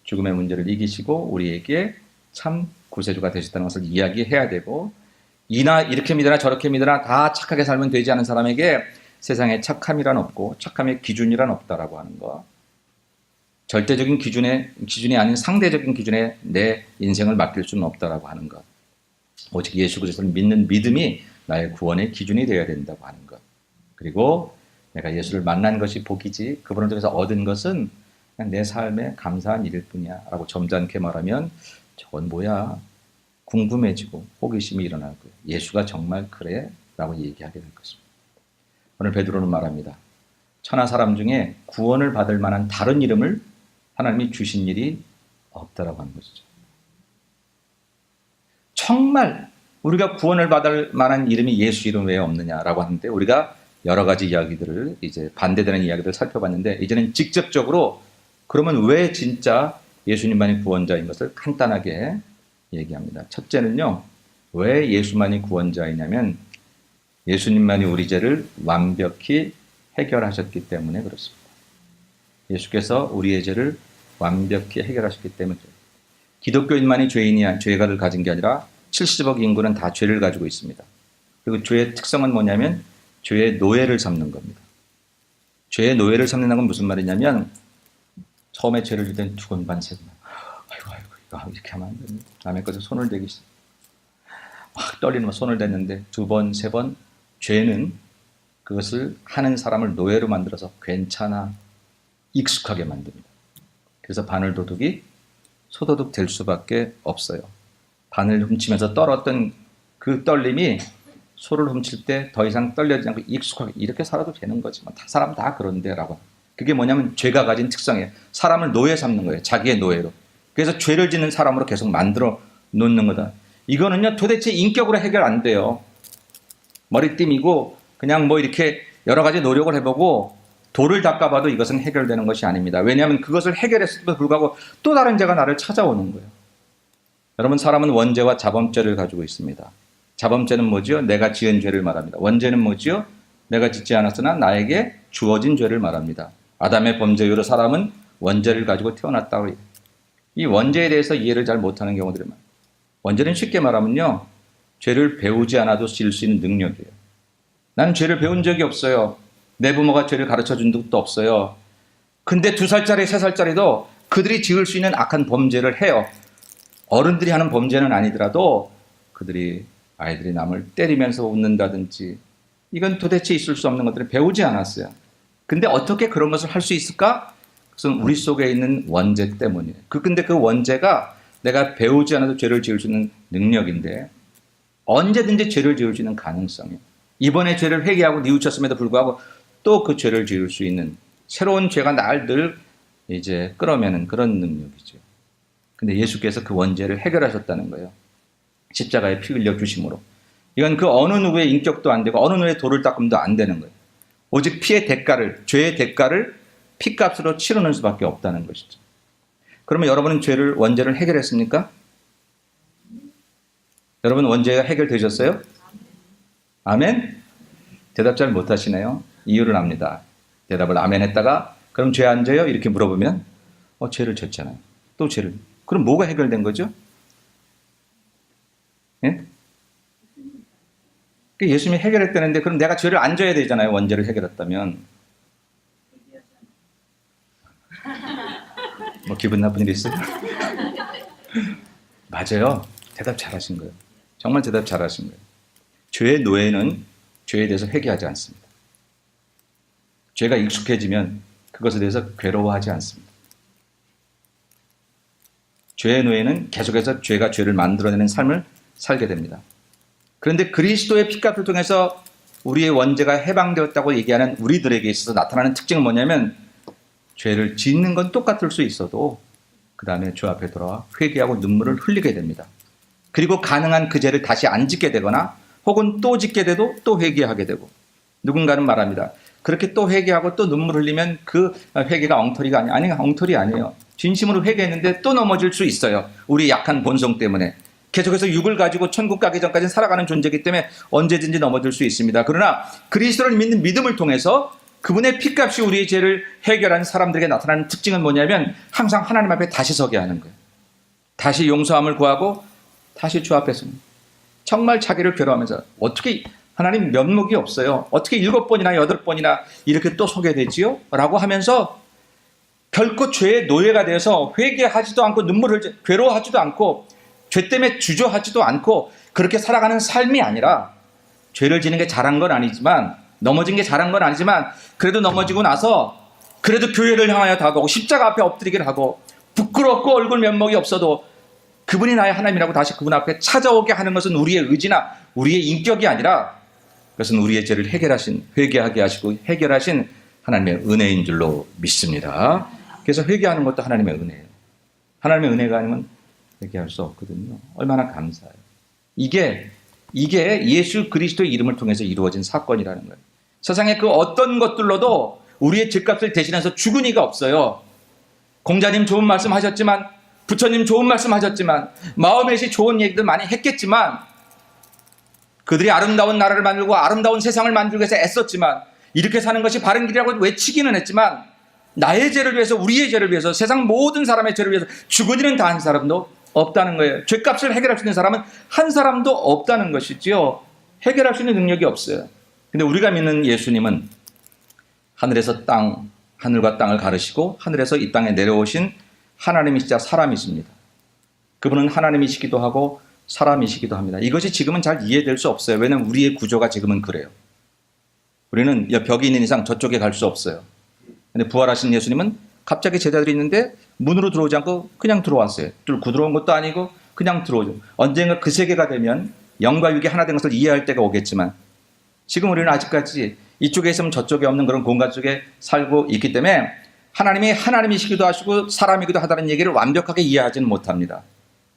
[SPEAKER 1] 죽음의 문제를 이기시고 우리에게 참 구세주가 되셨다는 것을 이야기해야 되고, 이나 이렇게 믿으나 저렇게 믿으나 다 착하게 살면 되지 않은 사람에게 세상에 착함이란 없고 착함의 기준이란 없다라고 하는 것. 절대적인 기준이 아닌 상대적인 기준에 내 인생을 맡길 수는 없다라고 하는 것. 오직 예수 그리스도를 믿는 믿음이 나의 구원의 기준이 되어야 된다고 하는 것. 그리고 내가 예수를 만난 것이 복이지 그분을 통해서 얻은 것은 그냥 내 삶에 감사한 일일 뿐이야 라고 점잖게 말하면 저건 뭐야? 궁금해지고 호기심이 일어나고 예수가 정말 그래? 라고 얘기하게 될 것입니다. 오늘 베드로는 말합니다. 천하 사람 중에 구원을 받을 만한 다른 이름을 하나님이 주신 일이 없다라고 하는 것이죠. 정말 우리가 구원을 받을 만한 이름이 예수 이름 외에 없느냐라고 하는데, 우리가 여러 가지 이야기들을 이제 반대되는 이야기들을 살펴봤는데, 이제는 직접적으로 그러면 왜 진짜 예수님만이 구원자인 것을 간단하게 얘기합니다. 첫째는요, 왜 예수만이 구원자이냐면 예수님만이 우리 죄를 완벽히 해결하셨기 때문에 그렇습니다. 예수께서 우리의 죄를 완벽히 해결하셨기 때문에. 기독교인만이 죄가를 가진 게 아니라 70억 인구는 다 죄를 가지고 있습니다. 그리고 죄의 특성은 뭐냐면 죄의 노예를 삼는 겁니다. 죄의 노예를 삼는다는 건 무슨 말이냐면, 처음에 죄를 질 때는 두근반 세근, 아이고 이거 이렇게 하면 안 됩니다. 남의 것에 손을 대기 시작. 막 떨리는 손을 댔는데 두 번, 세 번 죄는 그것을 하는 사람을 노예로 만들어서 괜찮아, 익숙하게 만듭니다. 그래서 바늘도둑이 소도둑 될 수밖에 없어요. 바늘 훔치면서 떨었던 그 떨림이 소를 훔칠 때 더 이상 떨려지지 않고 익숙하게 이렇게 살아도 되는 거지. 사람 다 그런데 라고. 그게 뭐냐면 죄가 가진 특성이에요. 사람을 노예 삼는 거예요. 자기의 노예로. 그래서 죄를 짓는 사람으로 계속 만들어 놓는 거다. 이거는요 도대체 인격으로 해결 안 돼요. 머리띠이고 그냥 뭐 이렇게 여러 가지 노력을 해보고 돌을 닦아봐도 이것은 해결되는 것이 아닙니다. 왜냐하면 그것을 해결했음에도 불구하고 또 다른 죄가 나를 찾아오는 거예요. 여러분, 사람은 원죄와 자범죄를 가지고 있습니다. 자범죄는 뭐죠? 내가 지은 죄를 말합니다. 원죄는 뭐죠? 내가 짓지 않았으나 나에게 주어진 죄를 말합니다. 아담의 범죄 이후로 사람은 원죄를 가지고 태어났다고 해요. 이 원죄에 대해서 이해를 잘 못하는 경우들이 많아요. 원죄는 쉽게 말하면요, 죄를 배우지 않아도 지을 수 있는 능력이에요. 나는 죄를 배운 적이 없어요. 내 부모가 죄를 가르쳐준 적도 없어요. 근데 2살짜리, 3살짜리도 그들이 지을 수 있는 악한 범죄를 해요. 어른들이 하는 범죄는 아니더라도 아이들이 남을 때리면서 웃는다든지, 이건 도대체 있을 수 없는 것들을 배우지 않았어요. 근데 어떻게 그런 것을 할 수 있을까? 그것은 우리 속에 있는 원죄 때문이에요. 근데 그 원죄가 내가 배우지 않아도 죄를 지을 수 있는 능력인데, 언제든지 죄를 지을 수 있는 가능성이에요. 이번에 죄를 회개하고 뉘우쳤음에도 불구하고 또 그 죄를 지을 수 있는 새로운 죄가 날 늘 이제 끌어매는 그런 능력이죠. 근데 예수께서 그 원죄를 해결하셨다는 거예요. 십자가에 피 흘려 주심으로. 이건 그 어느 누구의 인격도 안 되고 어느 누구의 돌을 닦음도 안 되는 거예요. 오직 피의 대가를, 죄의 대가를 피값으로 치르는 수밖에 없다는 것이죠. 그러면 여러분은 원죄를 해결했습니까? 여러분 원죄가 해결되셨어요? 아멘? 대답 잘 못하시네요. 이유를 압니다. 대답을 아멘 했다가 그럼 죄 안 져요? 이렇게 물어보면 죄를 졌잖아요. 또 죄를. 그럼 뭐가 해결된 거죠? 예? 예수님이 해결했다는데 그럼 내가 죄를 안 져야 되잖아요. 원죄를 해결했다면. 뭐 기분 나쁜 일 있어요? 맞아요. 대답 잘하신 거예요. 정말 대답 잘하신 거예요. 죄의 노예는 죄에 대해서 회개하지 않습니다. 죄가 익숙해지면 그것에 대해서 괴로워하지 않습니다. 죄의 노예는 계속해서 죄가 죄를 만들어내는 삶을 살게 됩니다. 그런데 그리스도의 피값을 통해서 우리의 원죄가 해방되었다고 얘기하는 우리들에게 있어서 나타나는 특징은 뭐냐면 죄를 짓는 건 똑같을 수 있어도 그 다음에 주 앞에 돌아와 회개하고 눈물을 흘리게 됩니다. 그리고 가능한 그 죄를 다시 안 짓게 되거나 혹은 또 짓게 돼도 또 회개하게 되고 누군가는 말합니다. 그렇게 또 회개하고 또 눈물 흘리면 그 회개가 엉터리가 아니에요. 아니, 엉터리 아니에요. 진심으로 회개했는데 또 넘어질 수 있어요. 우리 약한 본성 때문에. 계속해서 육을 가지고 천국 가기 전까지 살아가는 존재이기 때문에 언제든지 넘어질 수 있습니다. 그러나 그리스도를 믿는 믿음을 통해서 그분의 피값이 우리의 죄를 해결한 사람들에게 나타나는 특징은 뭐냐면 항상 하나님 앞에 다시 서게 하는 거예요. 다시 용서함을 구하고 다시 주 앞에 섭니다. 정말 자기를 괴로워하면서 어떻게 하나님 면목이 없어요. 어떻게 7번이나 8번이나 이렇게 또 서게 되지요? 라고 하면서 결코 죄의 노예가 되어서 회개하지도 않고 눈물을 괴로워하지도 않고 죄 때문에 주저하지도 않고 그렇게 살아가는 삶이 아니라 죄를 지는 게 잘한 건 아니지만 넘어진 게 잘한 건 아니지만 그래도 넘어지고 나서 그래도 교회를 향하여 다가오고 십자가 앞에 엎드리기를 하고 부끄럽고 얼굴 면목이 없어도 그분이 나의 하나님이라고 다시 그분 앞에 찾아오게 하는 것은 우리의 의지나 우리의 인격이 아니라 그것은 우리의 죄를 회개하게 하시고 해결하신 하나님의 은혜인 줄로 믿습니다. 그래서 회개하는 것도 하나님의 은혜예요. 하나님의 은혜가 아니면 회개할 수 없거든요. 얼마나 감사해요. 이게 예수 그리스도의 이름을 통해서 이루어진 사건이라는 거예요. 세상에 그 어떤 것들로도 우리의 죄값을 대신해서 죽은 이가 없어요. 공자님 좋은 말씀 하셨지만 부처님 좋은 말씀 하셨지만 마음에시 좋은 얘기들 많이 했겠지만 그들이 아름다운 나라를 만들고 아름다운 세상을 만들기 위해서 애썼지만 이렇게 사는 것이 바른 길이라고 외치기는 했지만 나의 죄를 위해서 우리의 죄를 위해서 세상 모든 사람의 죄를 위해서 죽은 이는 다 한 사람도 없다는 거예요. 죄값을 해결할 수 있는 사람은 한 사람도 없다는 것이지요. 해결할 수 있는 능력이 없어요. 근데 우리가 믿는 예수님은 하늘과 땅을 가르시고 하늘에서 이 땅에 내려오신 하나님이시자 사람이십니다. 그분은 하나님이시기도 하고 사람이시기도 합니다. 이것이 지금은 잘 이해될 수 없어요. 왜냐하면 우리의 구조가 지금은 그래요. 우리는 벽이 있는 이상 저쪽에 갈 수 없어요. 근데 부활하신 예수님은 갑자기 제자들이 있는데 문으로 들어오지 않고 그냥 들어왔어요. 뚫고 들어온 것도 아니고 그냥 들어오죠. 언젠가 그 세계가 되면 영과 육이 하나 된 것을 이해할 때가 오겠지만 지금 우리는 아직까지 이쪽에 있으면 저쪽에 없는 그런 공간 속에 살고 있기 때문에 하나님이 하나님이시기도 하시고 사람이기도 하다는 얘기를 완벽하게 이해하지는 못합니다.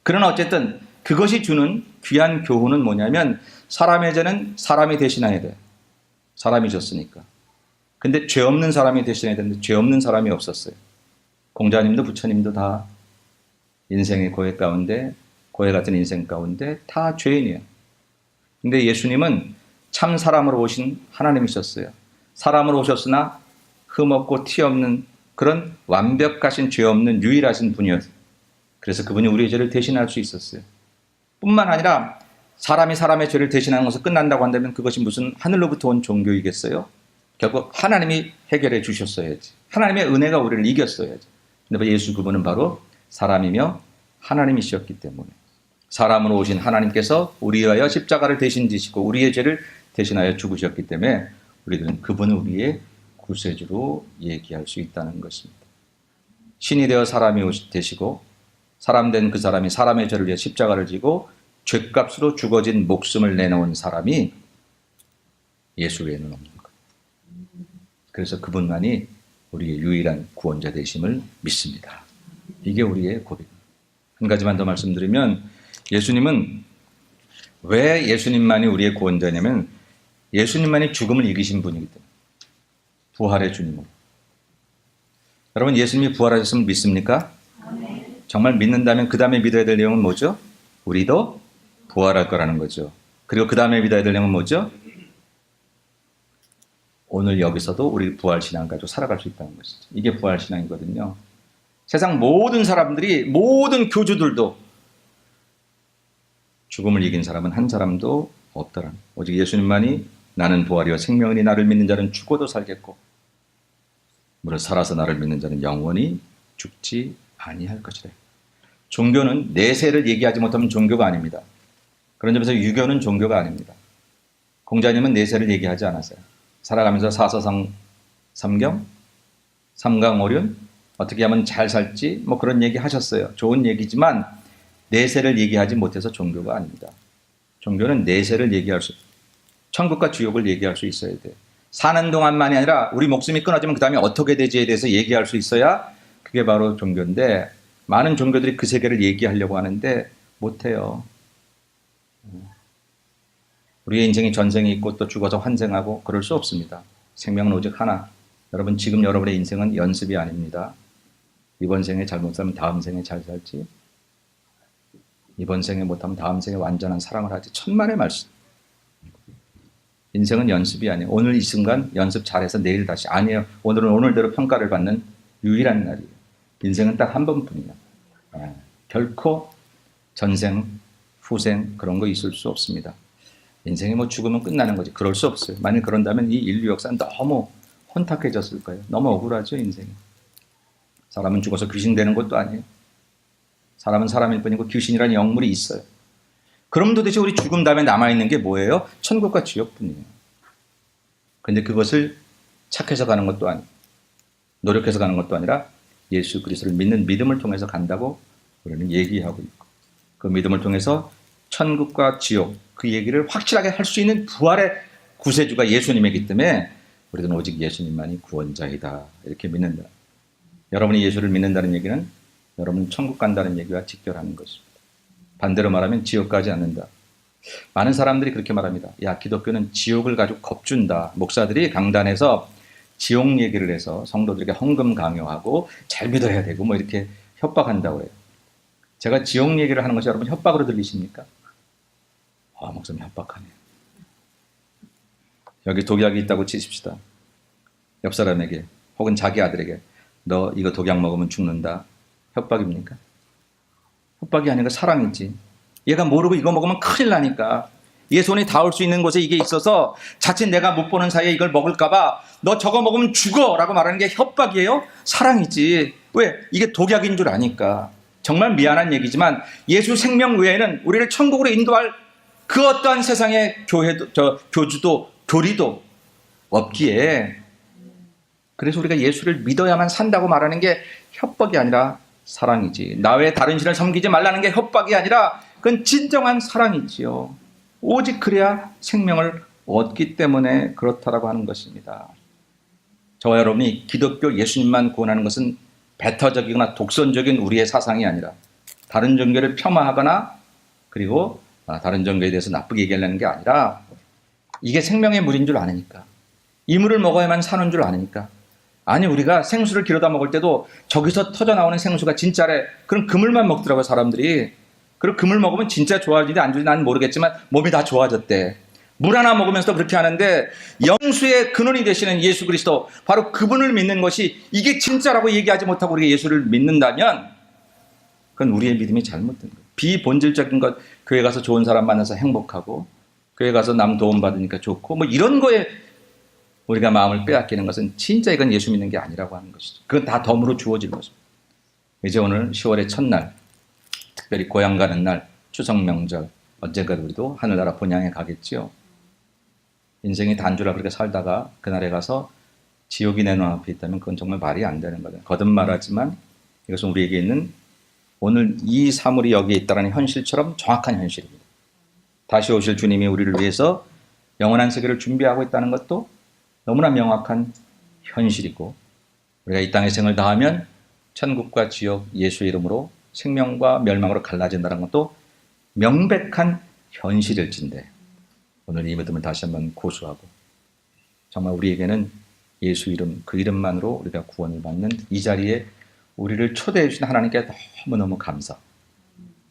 [SPEAKER 1] 그러나 어쨌든 그것이 주는 귀한 교훈은 뭐냐면 사람의 죄는 사람이 대신해야 돼요. 사람이 졌으니까. 근데 죄 없는 사람이 대신해야 되는데 죄 없는 사람이 없었어요. 공자님도 부처님도 다 인생의 고해 가운데 고해 같은 인생 가운데 다 죄인이에요. 근데 예수님은 참 사람으로 오신 하나님이셨어요. 사람으로 오셨으나 흠없고 티 없는 그런 완벽하신 죄 없는 유일하신 분이었어요. 그래서 그분이 우리의 죄를 대신할 수 있었어요. 뿐만 아니라 사람이 사람의 죄를 대신하는 것을 끝난다고 한다면 그것이 무슨 하늘로부터 온 종교이겠어요? 결국 하나님이 해결해 주셨어야지. 하나님의 은혜가 우리를 이겼어야지. 근데 예수 그분은 바로 사람이며 하나님이셨기 때문에 사람으로 오신 하나님께서 우리 위하여 십자가를 대신 지시고 우리의 죄를 대신하여 죽으셨기 때문에 우리들은 그분을 우리의 구세주로 얘기할 수 있다는 것입니다. 신이 되어 사람이 되시고 사람 된 그 사람이 사람의 죄를 위해 십자가를 지고 죄값으로 죽어진 목숨을 내놓은 사람이 예수 외에는 없는 거예요. 그래서 그분만이 우리의 유일한 구원자 되심을 믿습니다. 이게 우리의 고백입니다. 한 가지만 더 말씀드리면 예수님은 왜 예수님만이 우리의 구원자냐면 예수님만이 죽음을 이기신 분이기 때문에 부활의 주님으로. 여러분, 예수님이 부활하셨으면 믿습니까? 정말 믿는다면 그 다음에 믿어야 될 내용은 뭐죠? 우리도 부활할 거라는 거죠. 그리고 그 다음에 믿어야 될 내용은 뭐죠? 오늘 여기서도 우리 부활신앙 가지고 살아갈 수 있다는 것이죠. 이게 부활신앙이거든요. 세상 모든 사람들이, 모든 교주들도 죽음을 이긴 사람은 한 사람도 없더라. 오직 예수님만이 나는 부활이요 생명이니 나를 믿는 자는 죽어도 살겠고 무릇 살아서 나를 믿는 자는 영원히 죽지 아니할 것이래. 종교는 내세를 얘기하지 못하면 종교가 아닙니다. 그런 점에서 유교는 종교가 아닙니다. 공자님은 내세를 얘기하지 않았어요. 살아가면서 사서상 삼경, 삼강오륜, 어떻게 하면 잘 살지 뭐 그런 얘기 하셨어요. 좋은 얘기지만 내세를 얘기하지 못해서 종교가 아닙니다. 종교는 내세를 얘기할 수, 천국과 지옥을 얘기할 수 있어야 돼요. 사는 동안만이 아니라 우리 목숨이 끊어지면 그 다음에 어떻게 되지에 대해서 얘기할 수 있어야 그게 바로 종교인데, 많은 종교들이 그 세계를 얘기하려고 하는데 못해요. 우리의 인생이 전생이 있고 또 죽어서 환생하고 그럴 수 없습니다. 생명은 오직 하나. 여러분, 지금 여러분의 인생은 연습이 아닙니다. 이번 생에 잘못 살면 다음 생에 잘 살지, 이번 생에 못하면 다음 생에 완전한 사랑을 하지. 천만의 말씀. 인생은 연습이 아니에요. 오늘 이 순간 연습 잘해서 내일 다시. 아니에요. 오늘은 오늘대로 평가를 받는 유일한 날이에요. 인생은 딱 한 번뿐이야. 결코 전생, 후생 그런 거 있을 수 없습니다. 인생이 뭐 죽으면 끝나는 거지. 그럴 수 없어요. 만약 그런다면 이 인류 역사는 너무 혼탁해졌을 거예요. 너무 억울하죠, 인생이. 사람은 죽어서 귀신 되는 것도 아니에요. 사람은 사람일 뿐이고 귀신이라는 영물이 있어요. 그럼 도대체 우리 죽음 다음에 남아있는 게 뭐예요? 천국과 지옥뿐이에요. 근데 그것을 착해서 가는 것도 아니고 노력해서 가는 것도 아니라 예수 그리스도를 믿는 믿음을 통해서 간다고 우리는 얘기하고 있고, 그 믿음을 통해서 천국과 지옥 그 얘기를 확실하게 할 수 있는 부활의 구세주가 예수님이기 때문에 우리는 오직 예수님만이 구원자이다 이렇게 믿는다. 여러분이 예수를 믿는다는 얘기는 여러분 천국 간다는 얘기와 직결하는 것입니다. 반대로 말하면 지옥 가지 않는다. 많은 사람들이 그렇게 말합니다. 야, 기독교는 지옥을 가지고 겁준다. 목사들이 강단에서 지옥 얘기를 해서 성도들에게 헌금 강요하고 잘 믿어야 되고 뭐 이렇게 협박한다고 해요. 제가 지옥 얘기를 하는 것이 여러분 협박으로 들리십니까? 목사님 협박하네요. 여기 독약이 있다고 치십시다. 옆 사람에게 혹은 자기 아들에게 너 이거 독약 먹으면 죽는다. 협박입니까? 협박이 아니라 사랑이지. 얘가 모르고 이거 먹으면 큰일 나니까 얘 손이 닿을 수 있는 곳에 이게 있어서 자칫 내가 못 보는 사이에 이걸 먹을까봐 너 저거 먹으면 죽어 라고 말하는 게 협박이에요? 사랑이지. 왜? 이게 독약인 줄 아니까. 정말 미안한 얘기지만 예수 생명 외에는 우리를 천국으로 인도할 그 어떠한 세상의 교주도 교리도 없기에, 그래서 우리가 예수를 믿어야만 산다고 말하는 게 협박이 아니라 사랑이지. 나 외에 다른 신을 섬기지 말라는 게 협박이 아니라 그건 진정한 사랑이지요. 오직 그래야 생명을 얻기 때문에 그렇다라고 하는 것입니다. 저와 여러분이 기독교 예수님만 구원하는 것은 배타적이거나 독선적인 우리의 사상이 아니라 다른 종교를 폄하하거나 그리고 다른 종교에 대해서 나쁘게 얘기하려는 게 아니라 이게 생명의 물인 줄 아니까, 이 물을 먹어야만 사는 줄 아니까. 아니, 우리가 생수를 길어다 먹을 때도 저기서 터져 나오는 생수가 진짜래. 그럼 그 물만 먹더라고요, 사람들이. 그리고 그 물 먹으면 진짜 좋아지는지 안 좋아지는지 나는 모르겠지만 몸이 다 좋아졌대. 물 하나 먹으면서도 그렇게 하는데 영수의 근원이 되시는 예수 그리스도, 바로 그분을 믿는 것이 이게 진짜라고 얘기하지 못하고 우리가 예수를 믿는다면 그건 우리의 믿음이 잘못된 거예요. 비본질적인 것, 교회 가서 좋은 사람 만나서 행복하고 교회 가서 남 도움 받으니까 좋고 뭐 이런 거에 우리가 마음을 빼앗기는 것은 진짜 이건 예수 믿는 게 아니라고 하는 것이죠. 그건 다 덤으로 주어진 것입니다. 이제 오늘 10월의 첫날, 특별히 고향 가는 날, 추석 명절, 언젠가 우리도 하늘나라 본향에 가겠지요. 인생이 단주라 그렇게 살다가 그날에 가서 지옥이 내 눈앞에 있다면 그건 정말 말이 안 되는 거예요. 거듭 말하지만 이것은 우리에게 있는 오늘 이 사물이 여기에 있다는 현실처럼 정확한 현실입니다. 다시 오실 주님이 우리를 위해서 영원한 세계를 준비하고 있다는 것도 너무나 명확한 현실이고, 우리가 이 땅의 생을 다하면 천국과 지옥 예수의 이름으로 생명과 멸망으로 갈라진다는 것도 명백한 현실일진데 오늘 이 믿음을 다시 한번 고수하고 정말 우리에게는 예수 이름, 그 이름만으로 우리가 구원을 받는 이 자리에 우리를 초대해 주신 하나님께 너무너무 감사.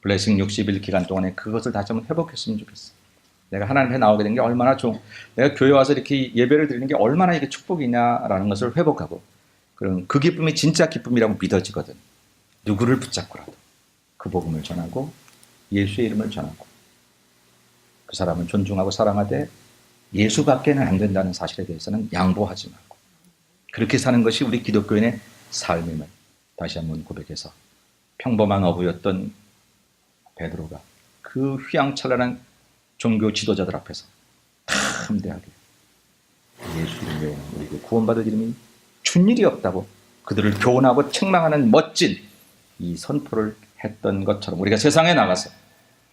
[SPEAKER 1] 블레싱 60일 기간 동안에 그것을 다시 한번 회복했으면 좋겠어. 내가 하나님 앞에 나오게 된 게 얼마나 좋은, 내가 교회 와서 이렇게 예배를 드리는 게 얼마나 이게 축복이냐라는 것을 회복하고, 그럼 그 기쁨이 진짜 기쁨이라고 믿어지거든. 누구를 붙잡고라도 그 복음을 전하고 예수의 이름을 전하고 그 사람을 존중하고 사랑하되 예수밖에는 안 된다는 사실에 대해서는 양보하지 말고 그렇게 사는 것이 우리 기독교인의 삶임을 다시 한번 고백해서 평범한 어부였던 베드로가 그 휘황찬란한 종교 지도자들 앞에서 담대하게 예수 이름 외에는 우리에게 구원받을 이름이 준 일이 없다고 그들을 교훈하고 책망하는 멋진 이 선포를 했던 것처럼 우리가 세상에 나가서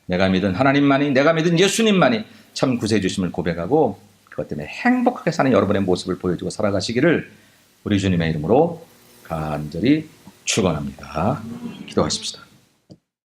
[SPEAKER 1] 내가 믿은 하나님만이, 내가 믿은 예수님만이 참 구세해 주심을 고백하고 그것 때문에 행복하게 사는 여러분의 모습을 보여주고 살아가시기를 우리 주님의 이름으로 간절히 축원합니다. 기도하십시다.